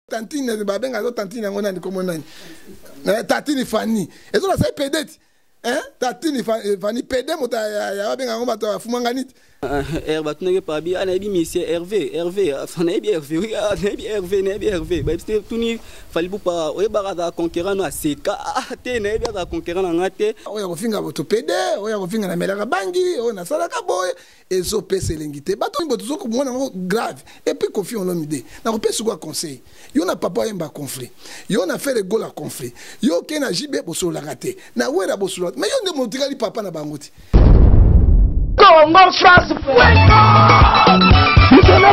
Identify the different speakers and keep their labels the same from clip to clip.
Speaker 1: Tantine babenga zo tantine yango nani komo nani. Tantine Fanny. Ezo la sai pedeti. Hein? Tantine Fanny pede mota ya babenga ngo bato fumanganiti.
Speaker 2: Hervé tu n'es pas bien, on monsieur Hervé, on est bien Hervé, oui, on est bien Hervé. Bah c'était tout ni fallait pas, on est barada conquérant na seka, t'es né bien conquérant na ngate.
Speaker 1: On y a refinga boto pede, on y a refinga na melaka bangi, on a salaka boy, et zo pese lengite. Bato boto zo ko mona grave. Et puis confi on l'homme idée. Na ko pese quoi conseil. Yo na papa yemba conflit. Yo na fait le goal à conflit. Yo ke na jibe boso la raté. Na wera boso la. Mais yo ne montrali papa na bangoti.
Speaker 3: Congo France
Speaker 4: Nous sommes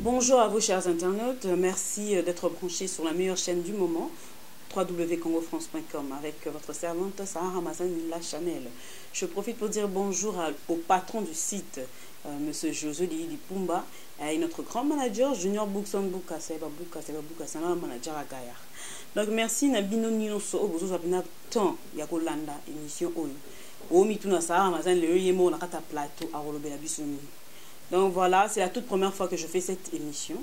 Speaker 5: Bonjour à vous chers internautes, merci d'être branchés sur la meilleure chaîne du moment, www.congofrance.com, avec votre servante Sarah Ramazan La Chanel. Je profite pour dire bonjour au patron du site, Monsieur José Dipumba, et notre grand manager Junior Boukson Bouka, c'est un manager à Gaillard. Donc merci Nabino Ninoso, vous avez un temps, Yakolanda, émission Oyo. Omituna Sarah Ramazan, le Yemo, la Kata Plateau, à Rolobé la Bissoni. Donc voilà, c'est la toute première fois que je fais cette émission.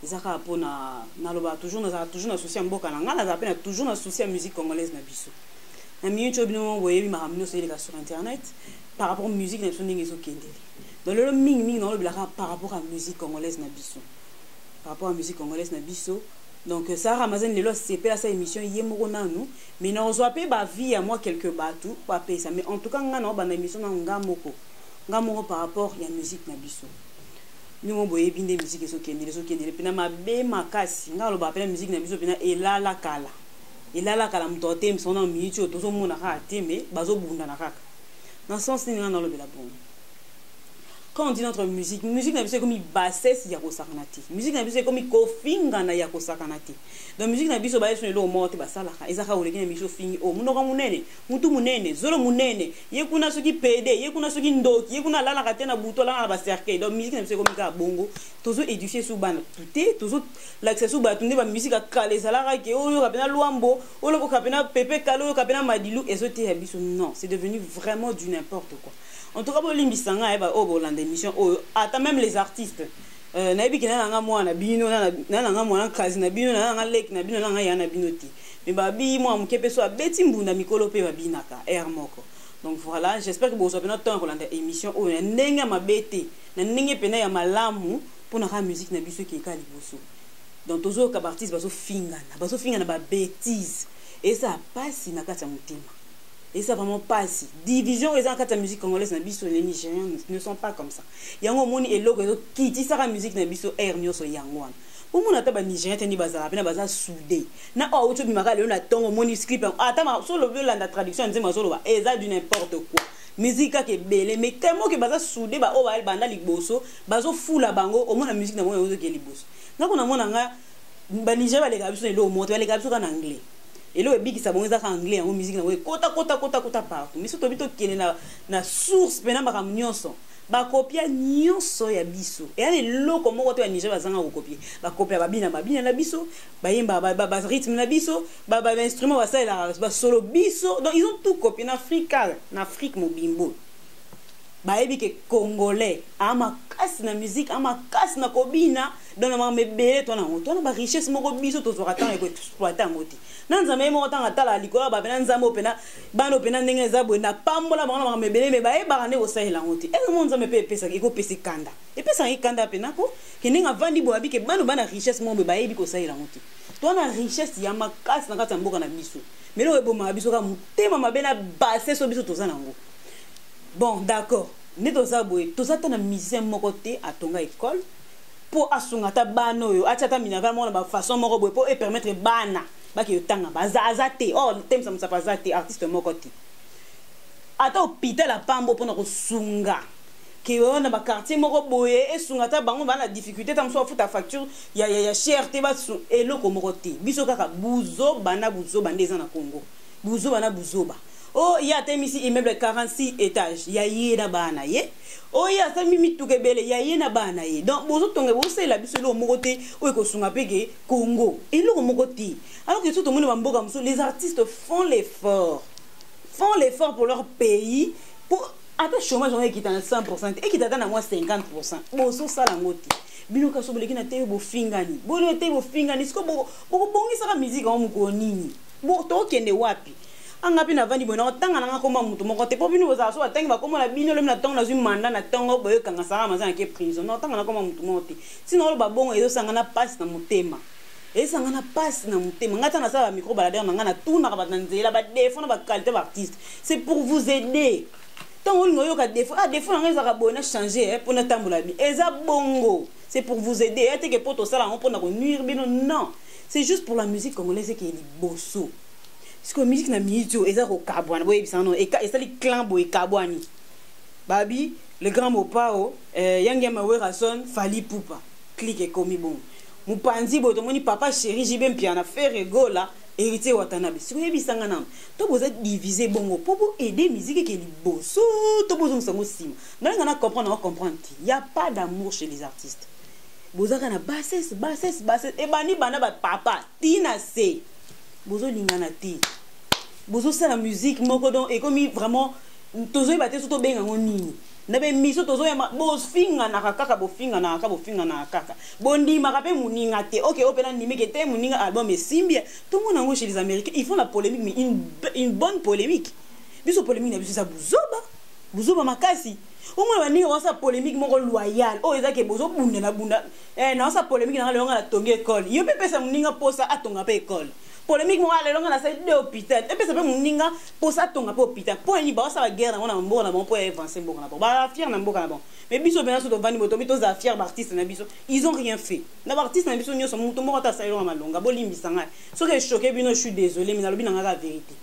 Speaker 5: Zaka pona naloba toujours associé à Mboka Nanga, na peine toujours associé à musique congolaise na biso. Na minute obino voyez mi maramino sur internet par rapport à musique na so ndenge so kendeli. Donc le ming dans le blaka par rapport à musique congolaise na biso. Par rapport à musique congolaise na biso. Donc ça Ramazan lelo c'est pas sa émission yemoko nanu, mais na reçoit pas ba vie à moi quelques batou pas payer ça, mais en tout cas ngana ba na émission na ngamoko. Ngamoko par rapport à la musique na biso. Nous avons des musiques qui sont puis ma bé makasi nga lo ba pena musique na biso pena elala kala mtote msona minute tozo mona ka teme bazo bunda na kaka dans sens ni nga na lo bela bon. Quand on dit notre musique na biso comme bassesse ya ko sakanati, musique na biso comme kofinga na ya ko sakanati. Donc musique na biso ba yeso lo mote basala ka ezaka oleki na biso fingi o munoko munene mutu munene zolo munene ye kuna soki pede ye kuna soki ndoki ye kuna lala ka tena buto lala ba cercle. Donc musique na biso comme ka bongo tozo édifier sous bana tuté tozo l'accès sous ba tunde ba musique kale sala ke oyo ka pena luambo oyo ko ka pena pepe kalo ka pena madilu ezote ya biso. Non, c'est devenu vraiment du n'importe quoi. En tout cas, Limbisanga eba o bolanda émission o ata même les artistes na ebi kina nga mwana bino na nga mwana kazi na bino na nga lek na bino na nga yana binoti mais babi moi mukepe so abeti mbunda mikolo pe babinaka air moko. Donc voilà, j'espère que vous avez notre temps kolanda émission o ndenge mabete na ndenge pena ya malamu pour na musique na biso ki ka liboso. Donc tozo ka artiste bazo finga na ba bêtise et ça passe na kata mutima. Et ça vraiment passe. Division les encadres de la musique congolaise na biso les Nigériens ne sont pas comme ça. Yango moni elo qui dit ça la musique na biso air nyoso yangwan. Pour mon ataba Nigérien teni bazara pena baza soudé. Na o uto bimaka le na tongo moni script atama solo la traduction nzema solo ba eza du n'importe quoi. Musique ke belé mais tellement que baza soudé ba o ba banda liboso bazo fula bango au mona musique na mo yozo ke liboso. Na ko na mona nga ba Niger ba le kabiso elo moto ba le kabiso en anglais. Et là, il y a des anglais en musique, kota partout. Mais surtout, il y a une source, il y a une copie nyonso ya biso. Et allez, là, comment on va Niger va copier. Ba copie babina na biso, ba rythme na biso, ba instrument va ça la solo biso. Donc ils ont tout copié en Afrique mon bimbo. Ba ebi ke congolais, ama kasi na musique, ama kasi na kobina, donc na mebele to na ba richesse moko biso to zo ratanga ko exploiter ngoti. Nanza me mo tanga tala likola ba pena nzambo pena bano pena ndenge zabwe na pambola bango na mebele me ba e barane o sahela ngoti. E mo nzambe pe pesa ko pesa kanda. E pesa kanda pena ko ke ninga vandi bo abi ke bano bana richesse mo be ba e bi ko sahela ngoti. To na richesse ya makasi na kata mboka na biso. Mais lo e bo ma biso ka mutema mabena basse so biso to za nango. Bon, d'accord. Nous avons un musicien mokoté à ton école pour asungata bano yo atata minava mona ba façon moko pour permettre bana ba ki tanga bazazate oh thème ça me sapazate artiste mokoté ata hôpital la pambo pour na kosunga ke on ba quartier moko boye et sungata bango ba na difficulté tam so futa facture ya cherté ba eloko mokoté biso kaka buzo bana buzo bande za na Congo buzo bana buzo ba Oh, il y a ici immeuble 46 étages. Il y a yena bana ye. Oh, il y a ça mimi tout kebele. Il y a yena bana ye. Donc, bozo tonge bozo la biso lo mokote o ko sunga peke Congo. Et lo mokote. Alors que tout le monde va mboka muso, les artistes font l'effort. Font l'effort pour leur pays. Pour attends chômage on est qui à 100% et qui t'attend à moins 50%. Bozo ça la ngoti. Bino kaso boleki na te bo fingani. Bolo te bo fingani. Siko bo bongi sa musique on ko nini. Bo to kende wapi. Anga pina vandi bona otanga na ngakoma mutu moko te po bino boza so atangi ba komo na bino le na tonga na zu manda na tongo boyo kanga sara mazana ke prison no tanga na koma mutu mote sino lo ba bongo ezo sanga na passe na mutema sanga na passe na mutema ngata na sala micro balader na ngana tuna ka batanzela ba défendre ba qualité d'artiste c'est pour vous aider tant on ngoyo ka défendre ngeza ka bona changer pour na tambola bi eza bongo c'est pour vous aider et que poto sala on pour na ko nuire bino non c'est juste pour la musique congolaise qui est bosso. Parce que la musique na minito eza ko kabwana boye bisano et ça les clan boye kabwani babi le grand mopao yangi mawera son Fally Ipupa clique comme bon mupanzi boto moni papa chéri jibem piana faire rigola héritier watanabe si vous bisanga nam to boza diviser bongo pour aider musique qui est bosso to bozo nsango sima nanga na comprendre il y a pas d'amour chez les artistes bozaka na bassesse et bani bana ba papa tina se bozo lingana ti bozo ça la musique moko donc et comme vraiment tozo baté surtout benga ngoni na be miso tozo ya bo finga na kaka bo finga na kaka bondi makape muninga te OK opela ndimi ke te muninga album et simbia tout le monde chez les américains ils font la polémique mais une bonne polémique biso polémique na biso ça buzoba makasi au moins bani on sa polémique moko loyal oh ezake bozo bunda na bunda na sa polémique na longa na tonga école yo pe pesa muninga posa atonga pe école polémique moi le longa na salle de hôpital et puis ça peut muninga posa tonga pe hôpital point ni ba ça va guerre na mboka na bon pour avancer mboka na bon ba fier na mboka na bon mais biso bena so to vani boto bito za fier artiste na biso ils ont rien fait na artiste na biso nyoso muto moko ta salle na malonga bolimbisa ngai so que choqué bino je suis désolé mais na lobi na la vérité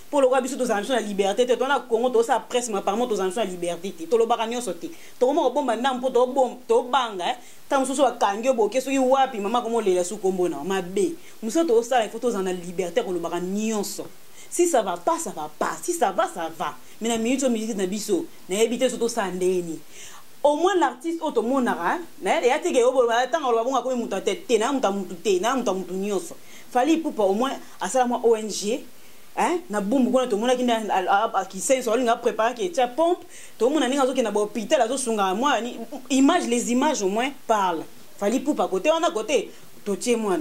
Speaker 5: pour le roi biso to ambition la liberté te to na Congo to sa presse mais apparemment to ambition la liberté to lo bakanyo sote to mo bomba ndampo to bom to banga ta muso wa kangyo boke so wapi mama komo lela su kombo na mabe muso to sa il faut to na liberté ko lo bakanyo so si ça va pas si ça va mais na minute musique na biso na éviter so to sa ndeni au moins l'artiste auto monara na ya tege obo tanga lo babonga ko muta tete na muta nyonso Fally Ipupa au moins asala moi ONG hein na bombe ko na to mona kinda qui sait so linga préparer qui tia pompe to mona ninga zo ki na ba hôpital azo sunga moi les images au moins parlent Fally Ipupa côté on a côté to tie moi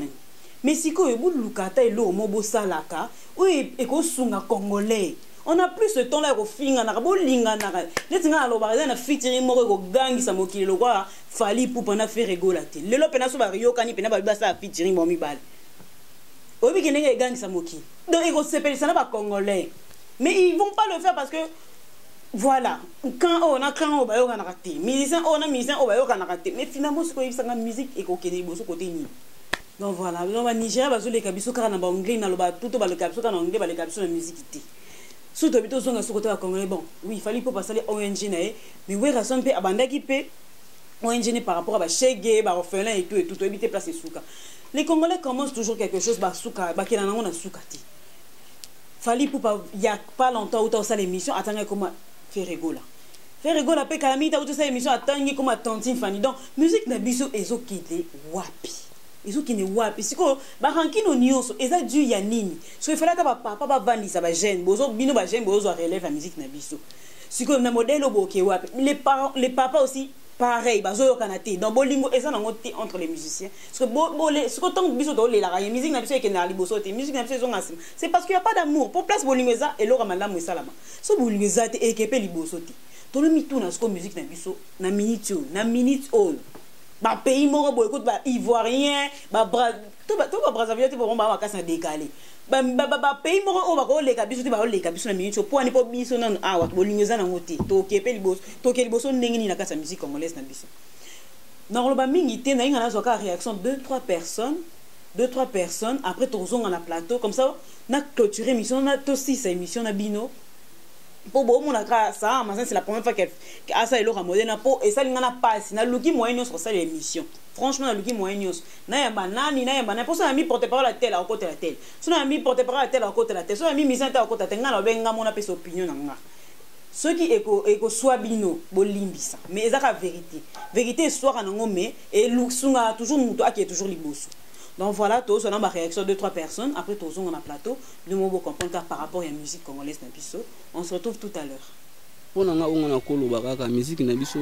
Speaker 5: mais siko e bulukata elo mobo salaka oui e ko sunga congolais on a plus ce temps là ko finga na bo linga na letinga lo ba na featuring moko ko gangisa mokili lo kwa Fally Ipupa na faire rigolate lelo pena so ba rio kani pena ba sa featuring mo mi bal obi ki nenge gang samoki donc ils s'appellent ça pas congolais mais ils vont pas le faire parce que voilà quand on a ba yo kana raté musicien on a musicien ba yo kana raté mais finalement ce qu'on ça musique et ko kene boso côté ni donc voilà donc Nigeria ba zo le kabiso kana ba anglais na lo ba tout ba le kabiso kana anglais ba le kabiso na musique té surtout bito zonga so côté ba congolais bon oui il fallait pas passer ONG na mais ouais rason pe abandaki pe ONG par rapport à ba chege ba orphelin et tout éviter place souka. Les Congolais commencent toujours quelque chose ba souka ba ki na ngona soukati. Fally Ipupa il y a pas longtemps où ça l'émission attendre comment faire rigola. Faire rigola pe kalamita où ça émission attendre comment tantine Fanny. Donc musique na biso ezo kite wapi. Ezo kine wapi. Siko ba rankino nyonso eza dû ya nini. So il fallait ba papa ba vandi ça ba jeune bozo bino ba jeune bozo relève la musique na biso. Siko na modèle oboke wapi. Les parents les papas aussi pareil bazo kanate dans bolingo eza na ngote entre les musiciens parce que ce que tant biso do le la musique na biso ke na liboso te musique na biso zo ngasima c'est parce qu'il y a pas d'amour pour place bolingo eza et lo ramalamu esalama so bolingo eza te ekepe liboso te to le mitu na sko musique na biso na minute all ba pays moko bo écoute ba ivoirien ba to ba Brazzaville te bo ba makasa décalé ba pays moko o ba ko le kabiso te ba le kabiso na minute po ani po biso na awa bolingo eza na ngote to kepe liboso ndenge ni na kasa musique congolaise na biso na roba mingi te na inga na zoka réaction 2-3 personnes après tozonga na plateau comme ça na clôturer émission na to 6 émission na bino pour bon mon ça c'est la première fois qu'elle a ça et Laura Modena pour et ça n'ingana pas si na luki moyen sur ça l'émission franchement na luki moyen na ya banani na ya banani pour ça ami porte-parole à tel à côté la tel so na ami porte-parole à tel à côté la tel so ami mission à côté tel ngana benga mon apesa opinion nga ce qui est soit bino bolimbisa mais ça la vérité histoire nango mais et lusunga toujours muto qui est toujours liboso. Donc voilà, tous on a ma réaction de 3 personnes. Après tous on a plateau. Nous on va comprendre par rapport à la musique congolaise na biso. On se retrouve tout à l'heure.
Speaker 2: Pour nga on a koloba kaka musique na biso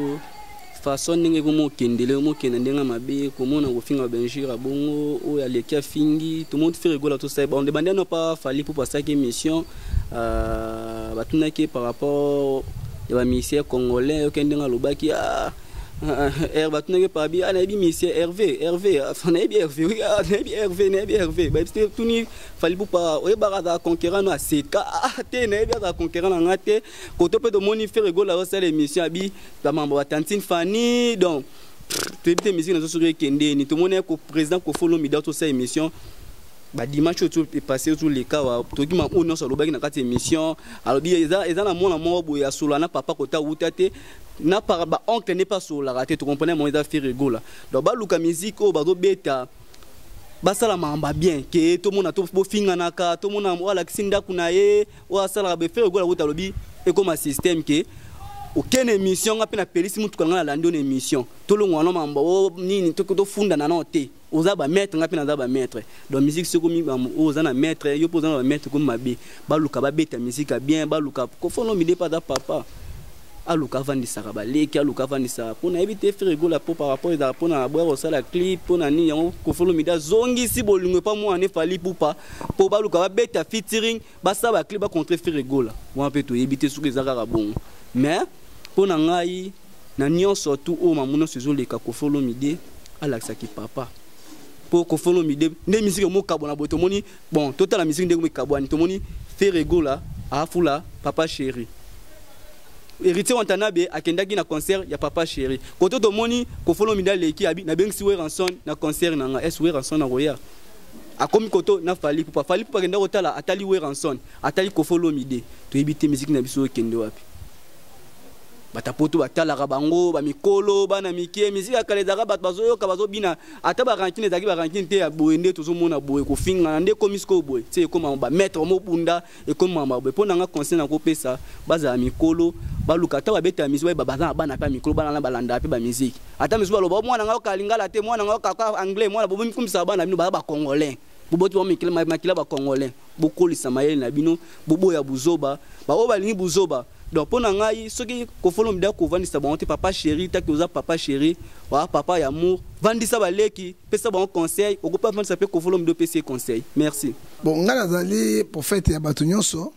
Speaker 2: façon ndenge komo kendele mo kendenga mabe komo na kofinga benjira bongo o ya lekia fingi tout le monde fait rigoler tout ça. On demandait non pas fallait pour passer cette émission batuna ke par rapport ya musicien congolais kendenga lobaki Hervé tu pas bien anabi monsieur Hervé anabi Hervé bah c'était tout ni fallait pas o barada conquérant na seka te na bien conquérant na ngate côté peu de moni faire rigoler la cette émission abi ba mambo wa tantine Fanny donc toute musique na so kende ni tout monde ko président ko follow mi dans cette émission ba dimanche tout est passé tous les cas to ki ma on so lobaki na kati émission alors bien eza na mona mo boya solana papa kota utate na par ba oncle n'est pas sur la raté tu comprenais mon eza faire rigola donc ba luka musique o ba do beta ba sala mamba bien que tout monde to bo finga naka tout monde wala kisinda kuna ye wa sala ba faire rigola uta lobi et comme un système que aucune émission a pena pelisi mutu kanga la ndone émission to lo ngwana mamba o nini to funda na note oza ba maître nga pena za ba maître donc musique c'est comme oza na maître yo poza na maître comme mabe ba luka ba beta musique bien ba luka ko fono mi pas da papa aluka vandi saraba leki aluka vandi sa pona éviter faire rigoler par rapport à pona boire au sala clip pona ni yango ko fono mi da zongi si bolungo pas moi ne fali pour ba luka ba beta featuring ba sa ba clip ba contre faire rigoler moi peut to éviter sur les arara bon mais pona ngai na nyon surtout o mamuno sezo leka ko fono mi de alaxa ki papa pour ko fono mi de ne musique mo kabona boto moni bon total la musique de mo kabwani to moni faire rigoler a fula papa chéri héritier Wantanabe akendaki na concert ya papa chéri koto to moni ko follow mi daleki abi na bengsi we ranson na concert na nga we ranson na roya akomi koto na fali pour kenda kotala atali we ranson atali ko follow mi de to ebite musique na biso kende wapi batapoto batala bango ba mikolo bana mikie musique akale daga bat bazo ka bazo bina ata ba rankine zaki ba rankine te ya boende to zo mona boye ko finga nde komisko boye c'est comme ba mettre mo bunda et comme mama boye pona nga conseil na ko pesa baza mikolo baluka ta ba beta musique ba baza bana pa mikolo bana balanda pe ba musique ata musique baloba mwana nga ka lingala te mwana nga ka anglais mwana bo mikumisa bana bino ba congolais boboti ba makila ba congolais bokoli samael na bino boboya buzoba ba o balingi buzoba. Donc pour ngai ce qui ko follow mi da ko vandisa ba onte papa chéri ta ko za papa chéri wa papa ya amour vandisa ba leki pesa ba conseil o ko pas vandisa pe ko follow mi do PC conseil merci
Speaker 1: bon ngana zali prophète ya batu nyonso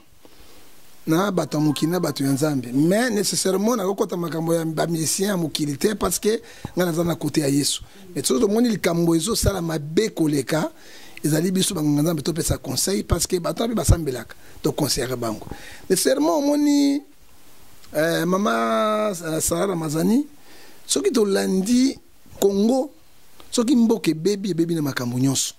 Speaker 1: na batu mukina batu ya Nzambe mais nécessairement na kokota makambo ya ba musicien mukilité parce que ngana za na côté ya Yesu mais tout le monde likambo ezo sala mabe koleka ezali biso banganga Nzambe to pesa conseil parce que batu ba sambelaka to conseiller bango nécessairement moni Mama Sarah Ramazani, ce qui te lundi Congo, ce qui mboke baby na makambo nyonso.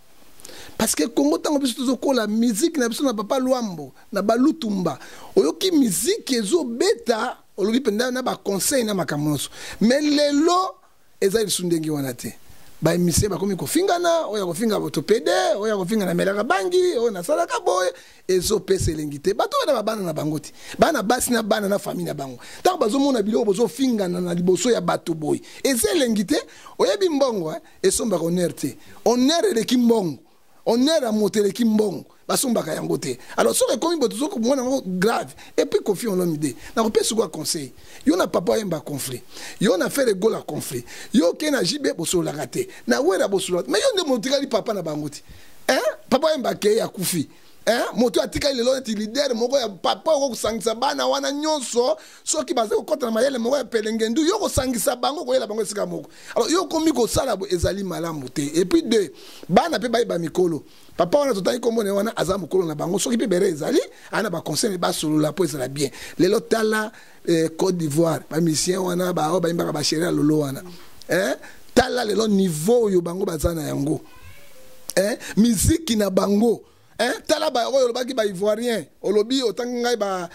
Speaker 1: Parce que Congo tango biso tozoko la musique na biso na papa Luambo na balutumba. Oyoki musique ezo beta, olobi penda na ba conseil na makambo nyonso. Mais lelo ezali sundengi wana te. Ba emission ba komi ko fingana, oya ko finga botopede, oya ko finga na melaka bangi, oya na salaka boy, ezo pese lengite. Bato na bana na bangoti. Bana basi na bana na famille na bango. Tango bazo mona biloko bozo fingana na liboso ya bato boy. Eze lengite, oya bimbongo esomba honneur te. Honneur de kimbongo. Honneur a motelé kimbongo. Basombaka yango te. Alors so ko komi boto ko mona grave et puis confier en l'homme idée. Na ko pese quoi conseil. Yo na papa yemba conflit. Yo na fait rigoler conflit. Yo ke na jibe boso la raté. Na wera boso la. Mais yo ne montika li papa na bangoti. Hein? Papa yemba ke ya kufi. Hein? Moto atika ile lona ti leader moko ya papa ko sangisa bana wana nyonso so ki baze ko kota na mayele moko ya pelengendu yo ko sangisa bango ko yela bango sika moko. Alors yo komi ko sala bo ezali malamu te. Et puis deux bana pe ba mikolo. Papa on a totali kombo ne wana aza mukolo na bango so ki pe bere ezali ana ba conseil ba solo la po ezala bien. Lelo tala Côte d'Ivoire ba musicien wana ba o ba imba ba chéri lolo wana. Hein? Tala lelo niveau yo bango bazana yango. Musique na bango hein tala ba oyo lobaki ba ivoirien olobi otanga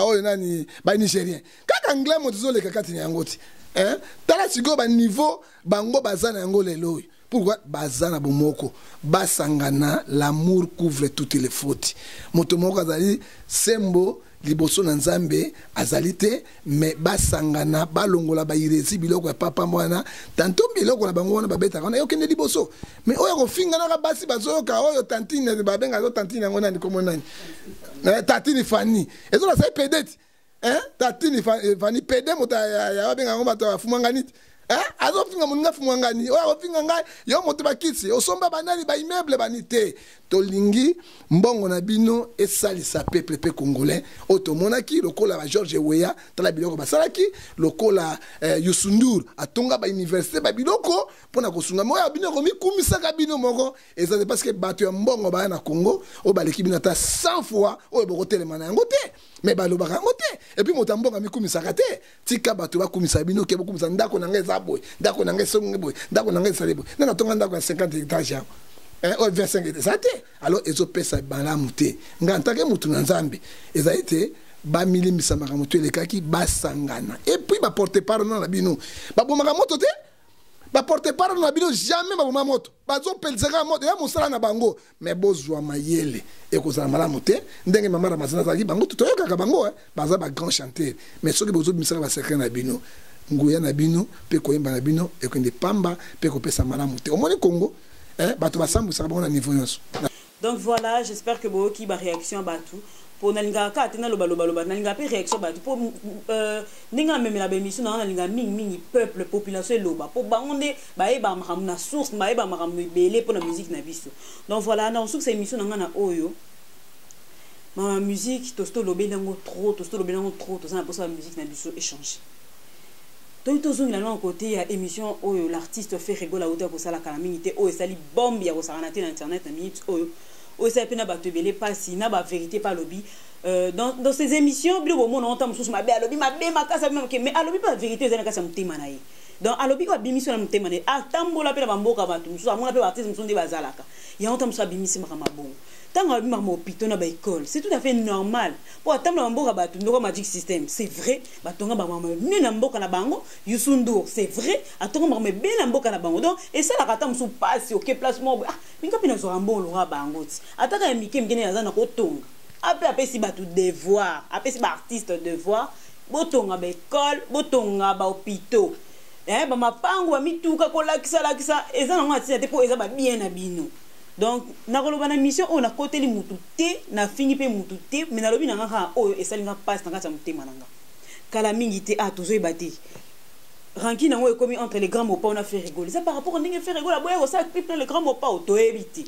Speaker 1: oyo nani ba nigérien kaka anglais moto le kaka tini yango ti hein tala sigo ba niveau bango bazana yango lelo pourquoi bazana bomoko basangana l'amour couvre toutes les fautes moto moko azali sembo liboso na nzambe azalite mais basangana balongola ba iresi biloko ya papa mwana tanto biloko na bango wana babeta kana yokende liboso mais oyo kofinga na basi bazoyoka oyo tantine babenga zo tantine ngona ni komo nani tatini fani ezo la sai pedeti hein tatini fani pede mota ya babenga ngomba to afumanganiti azo finga muninga fumwangani oyo finga ngai yo moto bakisi osomba banani ba immeuble banite tolingi mbongo na bino esalisa peuple pe congolais otomonaki lokola ba George Weah tala biloko basalaki lokola Youssou Ndour atonga ba université ba biloko pona kosunga moya bino komi kumisaka bino moko ezate parce que bato ya mbongo ba na Congo o baleki bino ta 100 fois o bokotelema na yango te mais balobaka yango te et puis moto mbongo amikumisaka te tika bato bakumisa bino ke bokumisa ndako na ngai zaboy ndako na ngai songe boy ndako na ngai salebo na tonga ndako ya 50 hectares o 25 hectares alors ezo pesa balamu te ngantake mutu na nzambe ezaite ba milimisa makamoto elekaki basangana et puis ba porter parole na bino ba bomaka moto te ba porter parole na bino jamais ba bomaka moto bazo pelzaka moto ya mosala na bango mais bozwa mayele ekozala malamu te ndenge mama Ramazana zaki bango toyoka bango baza ba grand chanteur mais soki bozo bimisaka ba secret na bino nguya na bino pe koyemba na bino ekende pamba pe kopesa malamu te omoni Congo bato basambusaka bango na niveau nyonso.
Speaker 5: Donc voilà, j'espère que vous avez une réaction à Batou. Pour nalinga ka tena loba nalinga pe réaction Batou pour ninga même la bémission na nalinga mingi peuple population loba pour bangonde ba e ba makamuna source ba e ba makamuna belé pour la musique na biso. Donc voilà, na source émission na oyo ma musique tosto lobé nango trop tosto lobé nango trop to ça pour ça la musique na biso échanger. Donc toujours il a un côté à émission où l'artiste fait rigoler à hauteur pour ça la calamité où ça li bombe ya ko saranaté na internet na minute où ça peut na ba tebele pas si na ba vérité pas lobby dans ces émissions bilo bon on entend sous ma bé lobby ma bé ma kasa mais à lobby pas vérité za na kasa mutema na ye donc à lobby ko bimisi na mutema na a tambola pe na bamboka bantu musu amona pe artiste musu ndi bazalaka ya on entend ça bimisi makama bon tant que maman hôpital na ba école c'est tout à fait normal pour attendre la mboka batu ndoko magic system c'est vrai batonga ba maman ni na mboka na bango Youssou Ndour c'est vrai atonga maman be na mboka na bango donc et ça la kata musu passe OK placement ah minga pina zo rambo lo ra bango ti ataka ya mike mgene ya zana ko tonga après si batu devoir après si ba artiste devoir botonga ba école botonga ba hôpital ba mapango mi tuka ko lakisa ezana ngati te po eza ba bien na bino. Donc na koloba na mission on a côté li mutu te na fini pe mutu te mais na lobi na nga oyo esalinga passe na kata mutema nanga kala mingi te a tozo ebate ranki na ngo commis entre les grands mots pas on a fait rigoler ça par rapport à ndenge fait rigoler boya ça clip le grand mot pas auto éviter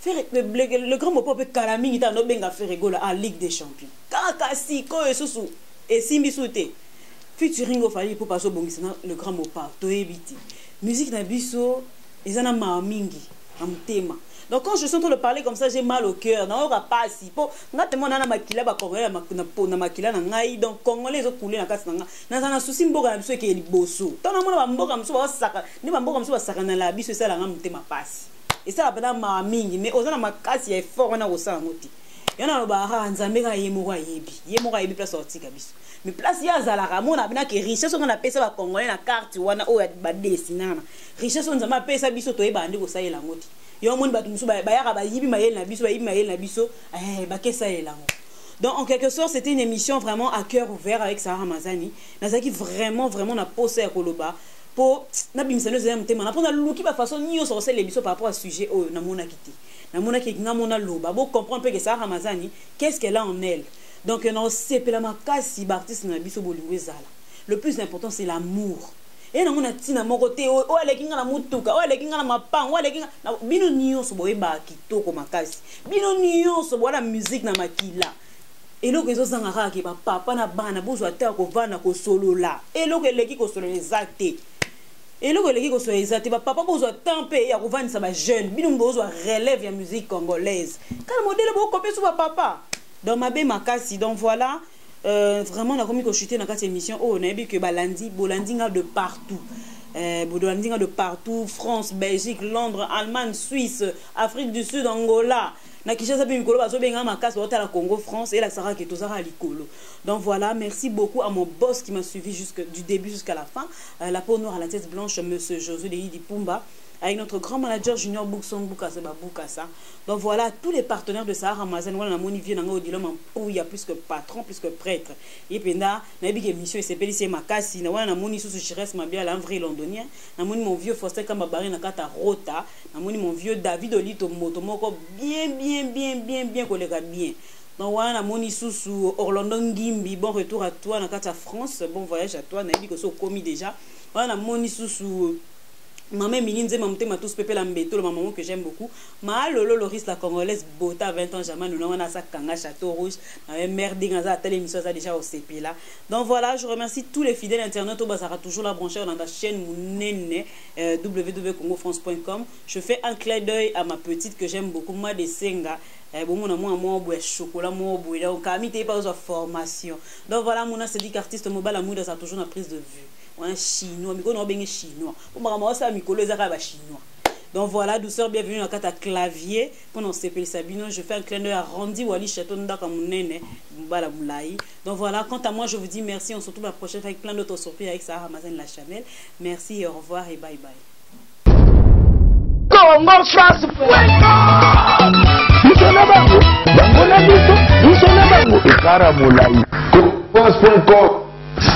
Speaker 5: faire le grand mot pas peut kala mingi ta no benga fait rigoler à Ligue des Champions kaka si ko esusu et simbi souté featuring au fali pour passer bongisa le grand mot pas auto éviter musique na biso ezana ma mingi. Donc quand je sens le parler comme ça, j'ai mal au cœur. Non, on va pas si. Pour ngatement na makila ba congolais na makila na ngai donc congolais zo couler na kati na nga. Na sana souci mboka na biso ke liboso. Tant na mona ba mboka mso ba saka, ni ba mboka mso ba saka na la biso ça la ngam tema passe. Et ça la pena ma mingi mais ozana makasi ya effort na kosala ngoti. Yana lo ba ha nzambe ka yemo ka yebi place sorti ka biso. Mais place ya zalaka mona bina ke richesse on a pesa ba congolais na carte wana o ya ba dessinana. Richesse on zama pesa biso to yeba ndi ko sayela ngoti. Yo moni batu musu ba yaka ba yibi mayel na biso ba kesa yelango. Donc en quelque sorte c'était une émission vraiment à cœur ouvert avec Sarah Ramazani. Nazaki vraiment na posé à Koloba pour na bimisa no zema tema na pona luki ba façon nyo so c'est l'émission par rapport à sujet oh na mona kiti. Na mona ki nga mona loba bo comprendre peu que Sarah Ramazani qu'est-ce qu'elle a en elle. Donc non c'est pela makasi ba artiste na biso bolingo ezala. Le plus important c'est l'amour. Et na mona tina mokote o alekinga na mutuka o alekinga na mapango o alekinga na bino nyonso boyeba kitoko makasi. Bino nyonso bola musique na makila. Eloko ezozanga kaka ke ba papa na bana bozwa te ko vana ko solola. Eloko eleki ko solola exacte. Eloko eleki ko solola exacte ba papa bozwa tempe ya ko vanisa ba jeune. Bino bozwa relève ya musique congolaise. Kala modèle bo kopé sur ba papa. Dans ma bé makasi donc voilà vraiment on a commis que chuter dans cette émission oh on a vu que bolandinga de partout bolandinga de partout France Belgique Londres Allemagne Suisse Afrique du Sud Angola na Kinshasa pe mikolo bazo benga makasi au la Congo France et la Sahara qui est à likolo. Donc voilà, merci beaucoup à mon boss qui m'a suivi du début jusqu'à la fin, la peau noire à la tête blanche, monsieur Josué Deidi Pumba, avec notre grand manager Junior Boukson Boukassa. Donc voilà, tous les partenaires de Sahara Amazen, voilà, mon vient dans le dilemme où il y a plus que patron, plus que prêtre. Et puis là, na bi émission et c'est pélicé makasi, na voilà na moni sous Chires ma bien l'envrai londonien, na moni mon vieux Faustin Kambabari na kata Rota, na moni mon vieux David Olito Motomoko bien collègue bien. Donc voilà na moni sous Orlando Ngimbi, bon retour à toi na kata France, bon voyage à toi, na bi que so commis déjà. Voilà na moni sous maman Milinze mamte tous Pepe Lambeto, le maman que j'aime beaucoup. Ma lolo Loris la congolaise Bota 20 ans jamais nous on a ça Kanga Château Rouge, merde dans telle émission ça déjà au CP là. Donc voilà, je remercie tous les fidèles internautes au Bazara toujours la branchée dans la chaîne Mounene www.congofrance.com. Je fais un clin d'œil à ma petite que j'aime beaucoup, moi de Senga. Bon mon amour moi boire chocolat moi boire donc amité pas aux formation. Donc voilà mon c'est dit qu'artiste mobile amour ça toujours la prise de vue. Un chinois, mais on a chinois. Pour moi, ça, Mikolo, ils ont chinois. Donc voilà, douceur, bienvenue dans le clavier. Pendant ce CP Sabino, je fais un clin d'œil à Randy Wali Chatonda comme Nene, Mbala Moulaï. Donc voilà, quant à moi, je vous dis merci. On se retrouve la prochaine fois avec plein d'autres surprises avec Sahara Amazen La Chanel. Merci et au revoir et bye bye.
Speaker 3: Congo France.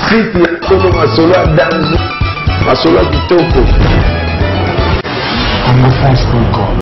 Speaker 3: Site ya Kongo Masolo Danzo Masolo Kitoko. CongoFrance.com